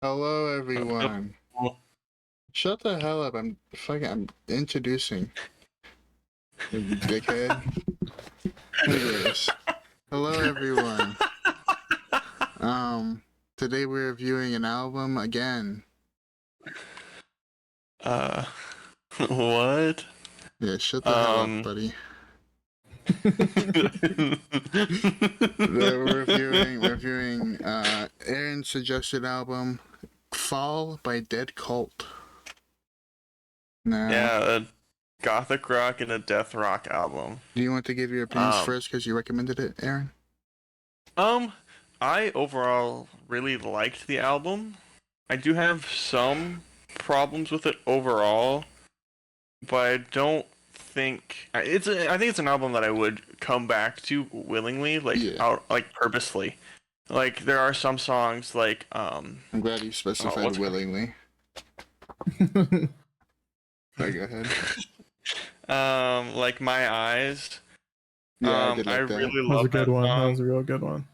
Hello, everyone. Shut the hell up. I'm introducing. You dickhead. Anyways, hello, everyone. Today we're reviewing an album again. Uh, what? Yeah, shut the hell up, buddy. We're reviewing Aaron's suggested album, Fall by Dead Cult. Now, Yeah, a gothic rock and a death rock album. do you want to give your opinions first because you recommended it, Aaron? I overall really liked the album. I do have some problems with it overall, but I don't think I think it's an album that I would come back to willingly, purposely. Like there are some songs like I'm glad you specified willingly. Sorry, go ahead. Like My Eyes. Yeah, I did like I that. really That was love a good that one. song. That was a real good one.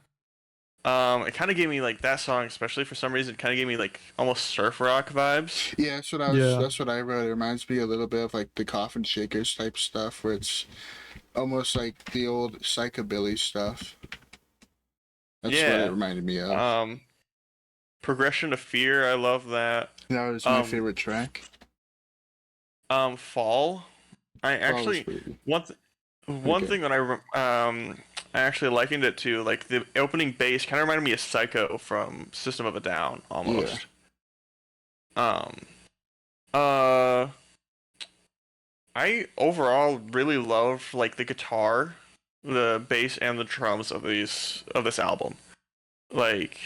It kind of gave me like that song, especially for some reason, kind of gave me like almost surf rock vibes. Yeah, that's what I was. Yeah. That's what I wrote. It reminds me a little bit of like the Coffin Shakers type stuff, where it's almost like the old psychobilly stuff. That's what it reminded me of. Progression of Fear, I love that. That was my favorite track. Fall. I actually one thing that I actually likened it to, like the opening bass kind of reminded me of Psycho from System of a Down almost. Yeah. I overall really love like the guitar, the bass, and the drums of this album. Like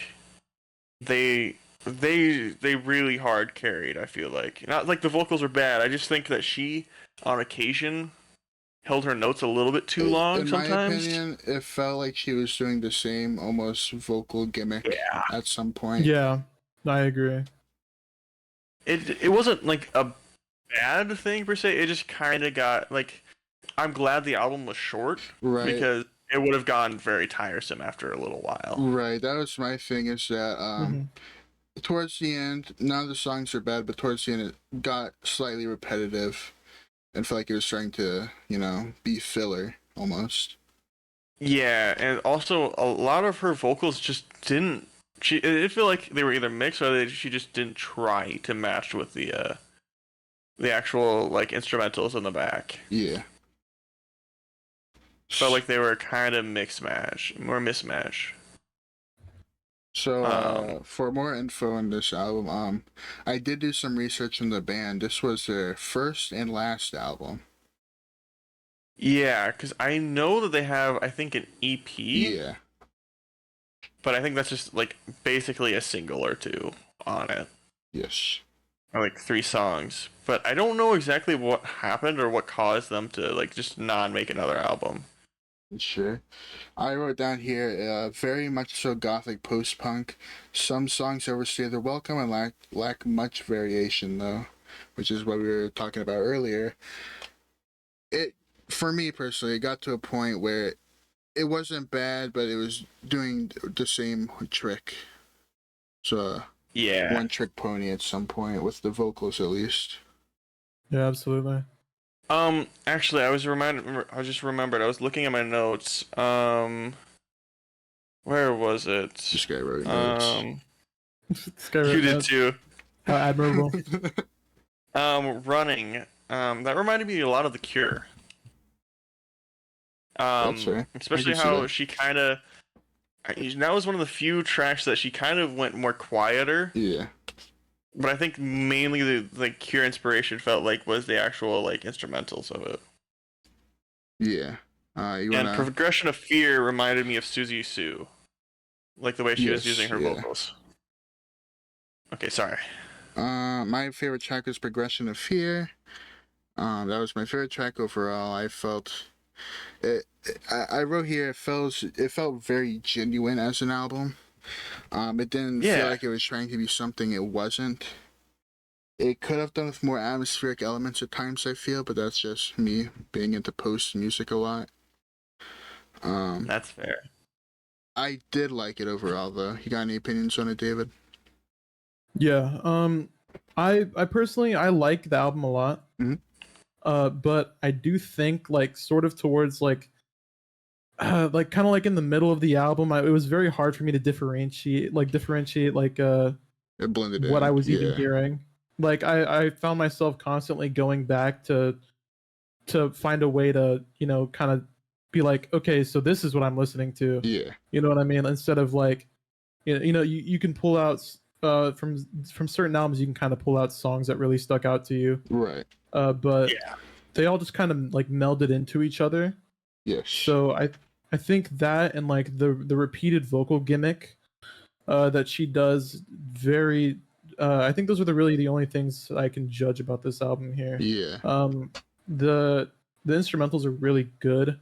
they really hard carried, I feel like. Not like the vocals are bad. I just think that she on occasion held her notes a little bit too long sometimes. In my opinion, it felt like she was doing the same almost vocal gimmick at some point. Yeah, I agree. It wasn't like a bad thing per se. It just kind of got like, I'm glad the album was short, right? Because it would have gotten very tiresome after a little while. Right. That was my thing. Is that towards the end, none of the songs are bad, but towards the end, it got slightly repetitive, and felt like it was starting to, be filler almost. Yeah, and also a lot of her vocals just didn't. It felt like they were either mixed or she just didn't try to match with the actual like instrumentals in the back. Yeah. Felt like they were kind of mismatch. So, for more info on this album, I did do some research on the band. This was their first and last album. Yeah, because I know that they have, I think, an EP. Yeah. But I think that's just, like, basically a single or two on it. Yes. Or, like, 3 songs. But I don't know exactly what happened or what caused them to, like, just not make another album. Sure. I wrote down here, very much so gothic post-punk. Some songs overstay their welcome and lack much variation, though, which is what we were talking about earlier. For me personally, it got to a point where it wasn't bad, but it was doing the same trick. So, one trick pony at some point, with the vocals at least. Yeah, absolutely. Actually, I just remembered. I was looking at my notes. Where was it? This guy wrote notes. You did too. How admirable. Running. That reminded me a lot of The Cure. That's right. Especially how she kind of. That was one of the few tracks that she kind of went more quieter. Yeah. But I think mainly the Cure inspiration felt like was the actual like instrumentals of it. Yeah. And Progression of Fear reminded me of Suzy Sue. Like the way she was using her vocals. Okay, sorry. My favorite track was Progression of Fear. That was my favorite track overall. I felt I wrote here it felt very genuine as an album. It didn't feel like it was trying to be something it wasn't. It could have done with more atmospheric elements at times, I feel, but that's just me being into post music a lot. That's fair. I did like it overall, though. You got any opinions on it, David? Yeah. I personally I like the album a lot. Mhm. But I do think like sort of towards like kind of like in the middle of the album, it was very hard for me to differentiate It blended what I in. was even Yeah. hearing. Like I found myself constantly going back to find a way to, kind of be like, okay, so this is what I'm listening to. Yeah. You know what I mean? Instead of like, you can pull out from certain albums, you can kind of pull out songs that really stuck out to you. Right. But Yeah. they all just kind of like melded into each other. Yes. So I think that and like the repeated vocal gimmick that she does very I think those are really the only things I can judge about this album here. Yeah. The instrumentals are really good.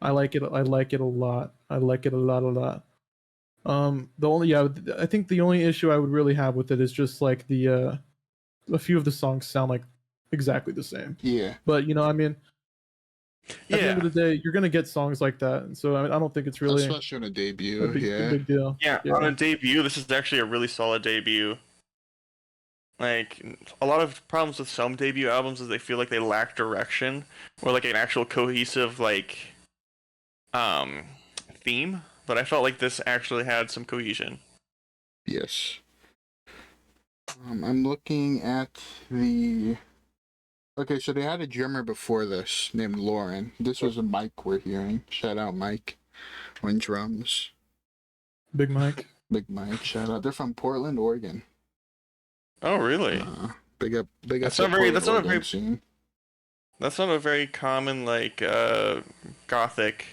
I like it. I like it a lot. I like it a lot, a lot. The only yeah, I think the only issue I would really have with it is just like a few of the songs sound like exactly the same. Yeah. But I mean, at the end of Yeah. the day, you're gonna get songs like that, and so I don't think it's really Especially on a a debut. a Yeah. big deal. Yeah, on a debut, this is actually a really solid debut. Like, a lot of problems with some debut albums is they feel like they lack direction or like an actual cohesive um theme, but I felt like this actually had some cohesion. Yes. I'm looking at the. Okay, so they had a drummer before this named Lauren. This was a Mike we're hearing. Shout out Mike on drums. Big Mike. Big Mike, shout out. They're from Portland, Oregon. Oh, really? Big up That's the not very. Portland, That's not a Oregon very. scene. That's not a very common gothic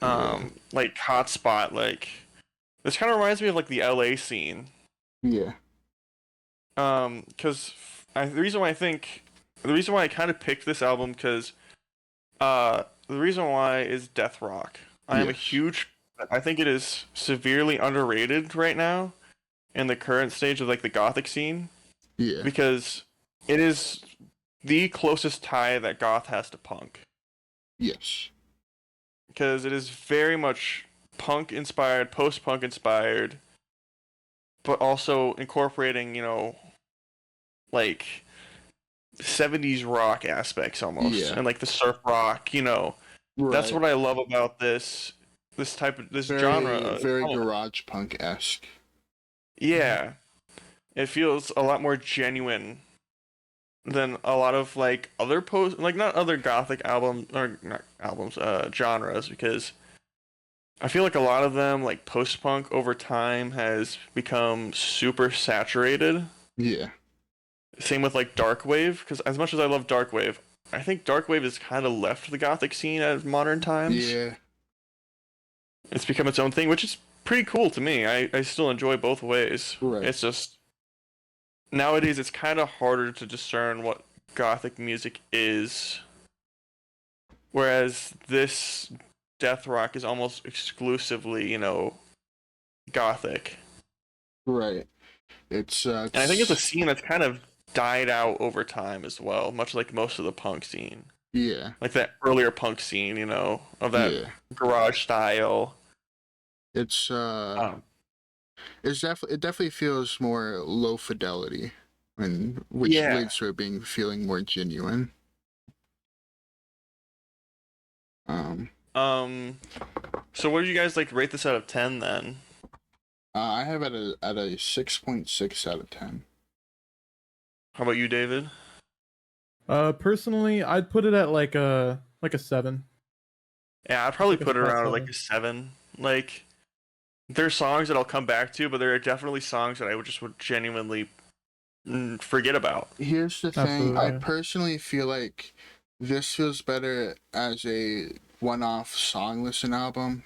Yeah. like hotspot. Like, this kind of reminds me of like the LA scene. Yeah. Because the reason why I kind of picked this album because the reason why is deathrock. I am a Yes. huge. I think it is severely underrated right now in the current stage of like the gothic scene Yeah. because it is the closest tie that goth has to punk. Yes. Because it is very much punk inspired, post punk inspired, but also incorporating, like 70s rock aspects almost, Yeah. and like the surf rock, Right. That's what I love about this genre. Very garage punk esque. Yeah, it feels a lot more genuine than a lot of like other not other gothic albums or not albums, genres, because I feel like a lot of them, like post punk over time, has become super saturated. Yeah. Same with like dark wave, because as much as I love dark wave, I think dark wave has kind of left the gothic scene at modern times. Yeah. It's become its own thing, which is pretty cool to me. I still enjoy both ways. Right. It's just nowadays it's kind of harder to discern what gothic music is, whereas this death rock is almost exclusively, gothic. Right. It's And I think it's a scene that's kind of died out over time as well, much like most of the punk scene. yeah. Like that earlier punk scene, of that Yeah. garage style. It's Um, it definitely feels more low fidelity, which Yeah. leads to it feeling more genuine. So what do you guys like rate this out of 10 then? I have it at a 6.6 out of 10. How about you, David? Personally, I'd put it at like a 7. Yeah, I'd probably Like a put it flat around like 7. a 7. Like, there's songs that I'll come back to, but there are definitely songs that I would genuinely forget about. Here's the thing. Absolutely, I yeah. personally feel like this feels better as a one-off song listen album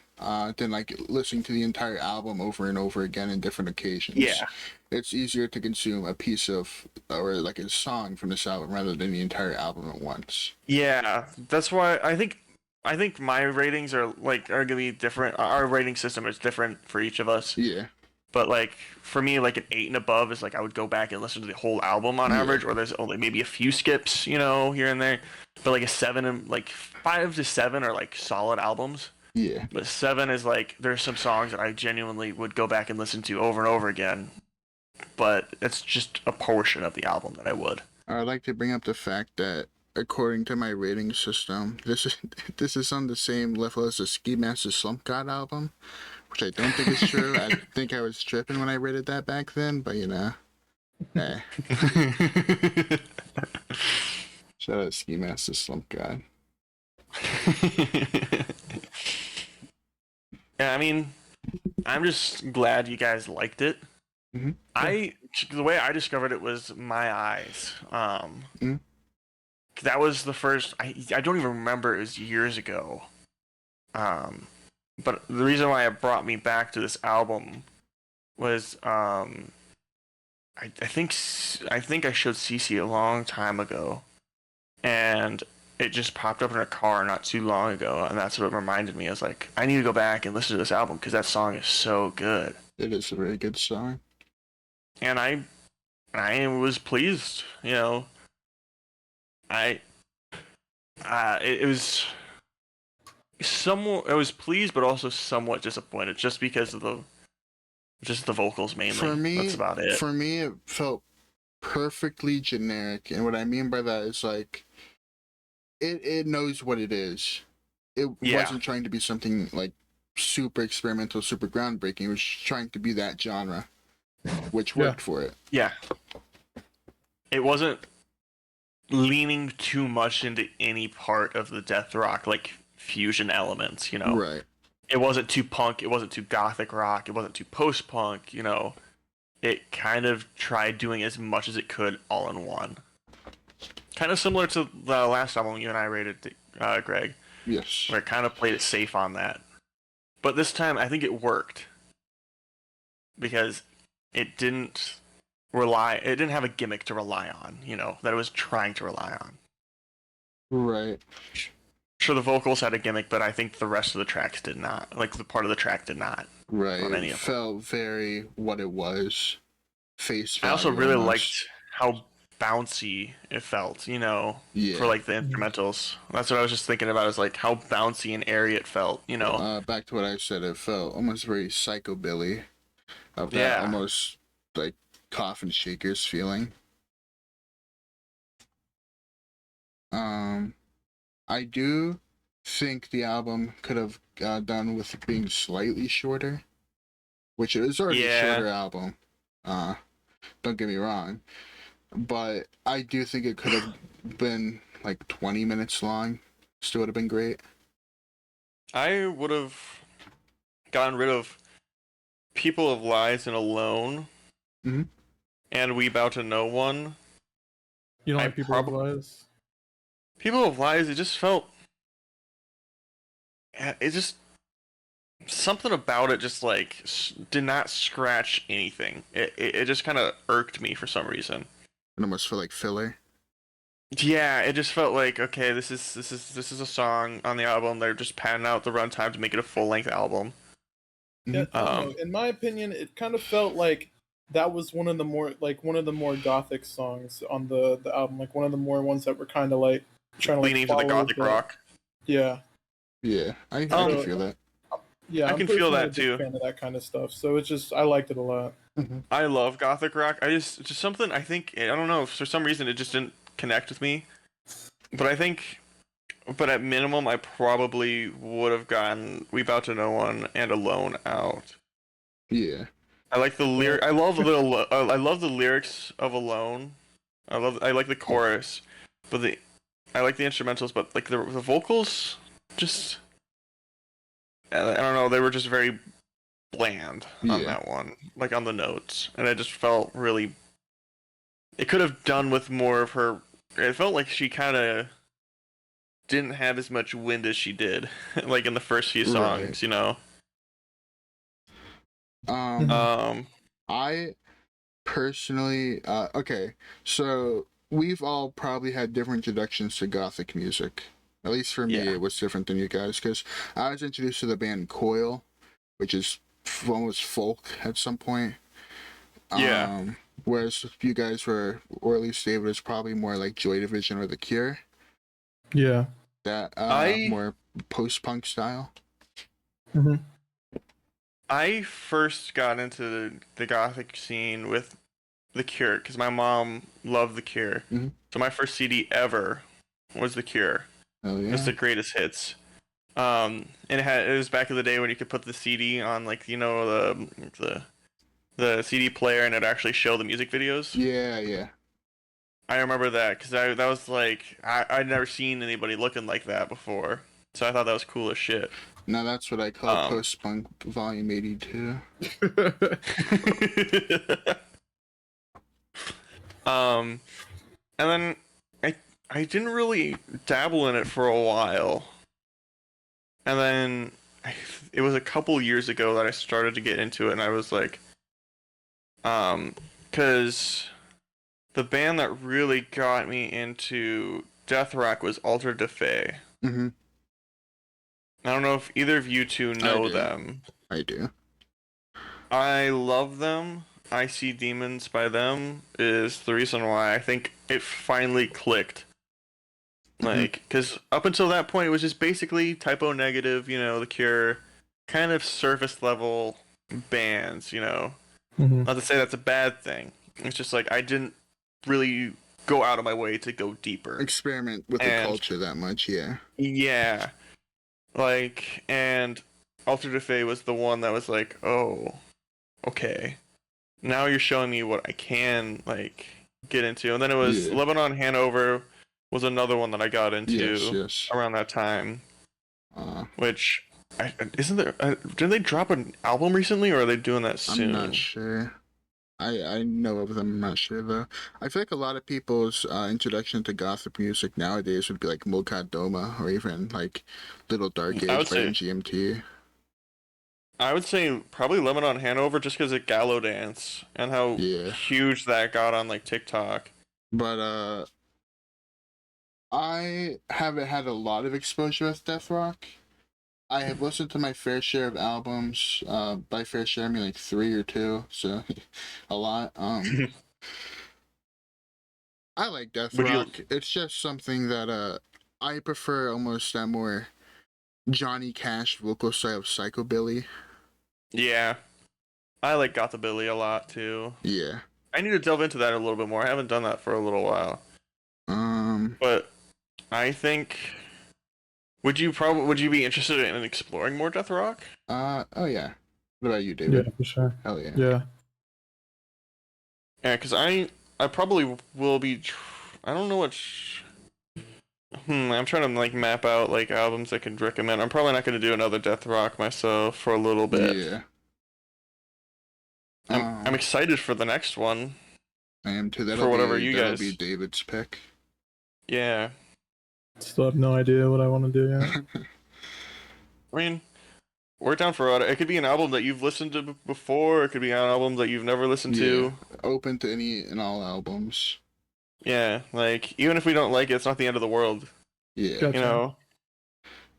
than like listening to the entire album over and over again in different occasions. Yeah. It's easier to consume a piece of or like a song from this album rather than the entire album at once. Yeah, that's why I think my ratings are gonna be different. Our rating system is different for each of us. Yeah. But like for me, like an 8 and above is like I would go back and listen to the whole album on Yeah. average, or there's only maybe a few skips, here and there. But like a 7 and like 5 to 7 are like solid albums. Yeah. But 7 is like there's some songs that I genuinely would go back and listen to over and over again. but it's just a portion of the album that I would. I'd like to bring up the fact that according to my rating system, this is this is on the same level as the Ski Master Slump God album, which I don't think is true. I think I was tripping when I rated that back then, but you know, hey. Shout out Ski Master Slump God. Yeah, I mean, I'm just glad you guys liked it. Mhm. The way I discovered it was My Eyes. Mhm. That was the first. I don't even remember. It was years ago. But the reason why it brought me back to this album was I think I showed Cece a long time ago, and it just popped up in her car not too long ago, and that's what it reminded me. I was like, I need to go back and listen to this album because that song is so good. It is a very good song. And I was pleased, you know. It was somewhat. I was pleased, but also somewhat disappointed, just because of the vocals mainly. That's about it. For me, it felt perfectly generic, and what I mean by that is like, it knows what it is. It wasn't trying to be something like super experimental, super groundbreaking. It was trying to be that genre, which worked for it. Yeah. It wasn't leaning too much into any part of the death rock, like fusion elements, you know. Right. It wasn't too punk, it wasn't too gothic rock, it wasn't too post punk, you know. It kind of tried doing as much as it could all in one. Kind of similar to the last album you and I rated, Greg. Yes. Where it kind of played it safe on that. But this time, I think it worked. Because it didn't have a gimmick to rely on, you know, that it was trying to rely on. Right. Sure, the vocals had a gimmick, but I think the rest of the tracks did not. Like, the part of the track did not. Right. It felt very what it was. Face value. I also really almost liked how bouncy it felt, you know, for like the instrumentals. That's what I was just thinking about, is like how bouncy and airy it felt, you know. Back to what I said, it felt almost very psychobilly, of that almost like coffin shakers feeling. I do think the album could have done with being slightly shorter, which it is already a shorter album. Don't get me wrong, but I do think it could have been like 20 minutes long. Still would have been great. I would have gotten rid of People of Lies and Alone, and We Bow to No One. You don't like People of Lies? People of Lies, it just felt... something about it just, like, did not scratch anything. It just kind of irked me for some reason. It almost felt like filler. Yeah, it just felt like, okay, this is a song on the album. They're just padding out the runtime to make it a full-length album. Yeah, in my opinion, it kind of felt like that was one of the more gothic songs on the album, like one of the more ones that were kind of like trying to leaning to the gothic rock. Yeah, I can feel that. Yeah, I can feel that too. Fan of that kind of stuff, so it's just I liked it a lot. I love gothic rock. It's just something, I think, I don't know, for some reason it just didn't connect with me. But at minimum, I probably would have gotten We Bow to No One and Alone out. Yeah. I like the lyric. I love the lyrics of Alone. I like the chorus, but I like the instrumentals, but like the vocals, just I don't know. They were just very bland on that one, like on the notes, and it just felt really. It could have done with more of her. It felt like she kind of didn't have as much wind as she did, like in the first few songs, you know. I personally, okay, so we've all probably had different introductions to gothic music. At least for me, it was different than you guys, because I was introduced to the band Coil, which is almost folk at some point. Whereas you guys were, or at least David, was probably more like Joy Division or The Cure. Yeah. That more post-punk style. I first got into the gothic scene with The Cure, because my mom loved The Cure. Mhm. So my first CD ever was The Cure. Oh It was yeah. the greatest hits. And it was back in the day when you could put the CD on, like, the CD player, and it actually show the music videos. Yeah, yeah. I remember that because that was like I'd never seen anybody looking like that before, so I thought that was cool as shit. Now that's what I call Um, post-punk volume 82. um, and then I didn't really dabble in it for a while, and then it was a couple years ago that I started to get into it, and I was like, because the band that really got me into deathrock was Alter Defay. Mm-hmm. I don't know if either of you two I know do. them. I do. I love them. I See Demons by them is the reason why I think it finally clicked. Like, because up until that point, it was just basically Typo Negative, The Cure, kind of surface level bands, Mhm. Not to say that's a bad thing. It's just like I didn't really go out of my way to go deeper. Experiment with the culture that much, yeah. Yeah. And Alter Defay was the one that was like, oh, okay. Now you're showing me what I can, get into. And then it was Lebanon Hanover was another one that I got into around that time. Which, isn't there, didn't they drop an album recently, or are they doing that soon? I'm not sure. I know of them, I'm not sure though. I feel like a lot of people's introduction to gothic music nowadays would be like Mokadoma or even like Little Dark Age by MGMT. I would say probably Lebanon Hanover just because of Gallo Dance and how huge that got on TikTok. But I haven't had a lot of exposure with deathrock. I have listened to my fair share of albums. By fair share, I mean like 3 or 2, so a lot. I like deathrock. It's just something that I prefer almost that more Johnny Cash vocal style of psychobilly. Yeah, I like Gothabilly a lot too. Yeah, I need to delve into that a little bit more. I haven't done that for a little while. But I think. Would you be interested in exploring more death rock? Oh yeah. What about you, David? Yeah, for sure. Hell yeah. Yeah. Yeah, because I probably will be. I don't know what. I'm trying to map out albums I could recommend. I'm probably not going to do another death rock myself for a little bit. Yeah. I'm excited for the next one. I am too. That'll be David's pick. Yeah. Still have no idea what I want to do yet. I mean, we're down for it. It could be an album that you've listened to before. It could be an album that you've never listened to. Open to any and all albums. Yeah, even if we don't like it, it's not the end of the world. Yeah. Gotcha.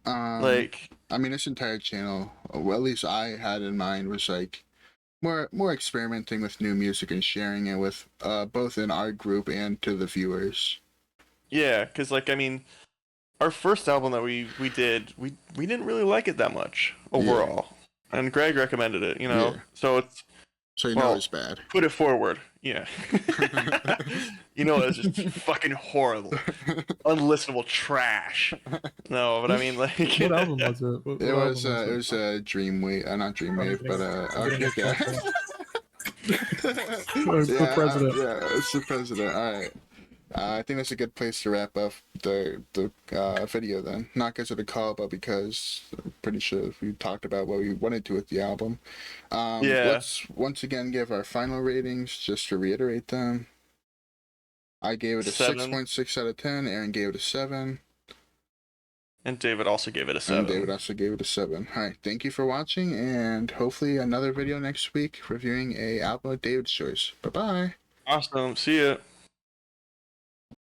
I mean, this entire channel, well, at least I had in mind, was more experimenting with new music and sharing it with both in our group and to the viewers. Yeah, because I mean, our first album that we did, we didn't really like it that much overall, and Greg recommended it, so it's it's bad. Put it forward, yeah. It's just fucking horrible, unlistenable trash. No, but I mean, what album was it? It was Dreamwave, not Dreamwave, but the president. Yeah, it's the president. All right. I think that's a good place to wrap up the video then. Not because of the call, but because I'm pretty sure we talked about what we wanted to with the album. Let's once again give our final ratings just to reiterate them. I gave it a 6.6 out of 10. Aaron gave it a 7. And David also gave it a 7. All right, thank you for watching, and hopefully another video next week reviewing a album of David's choice. Bye-bye. Awesome. See ya.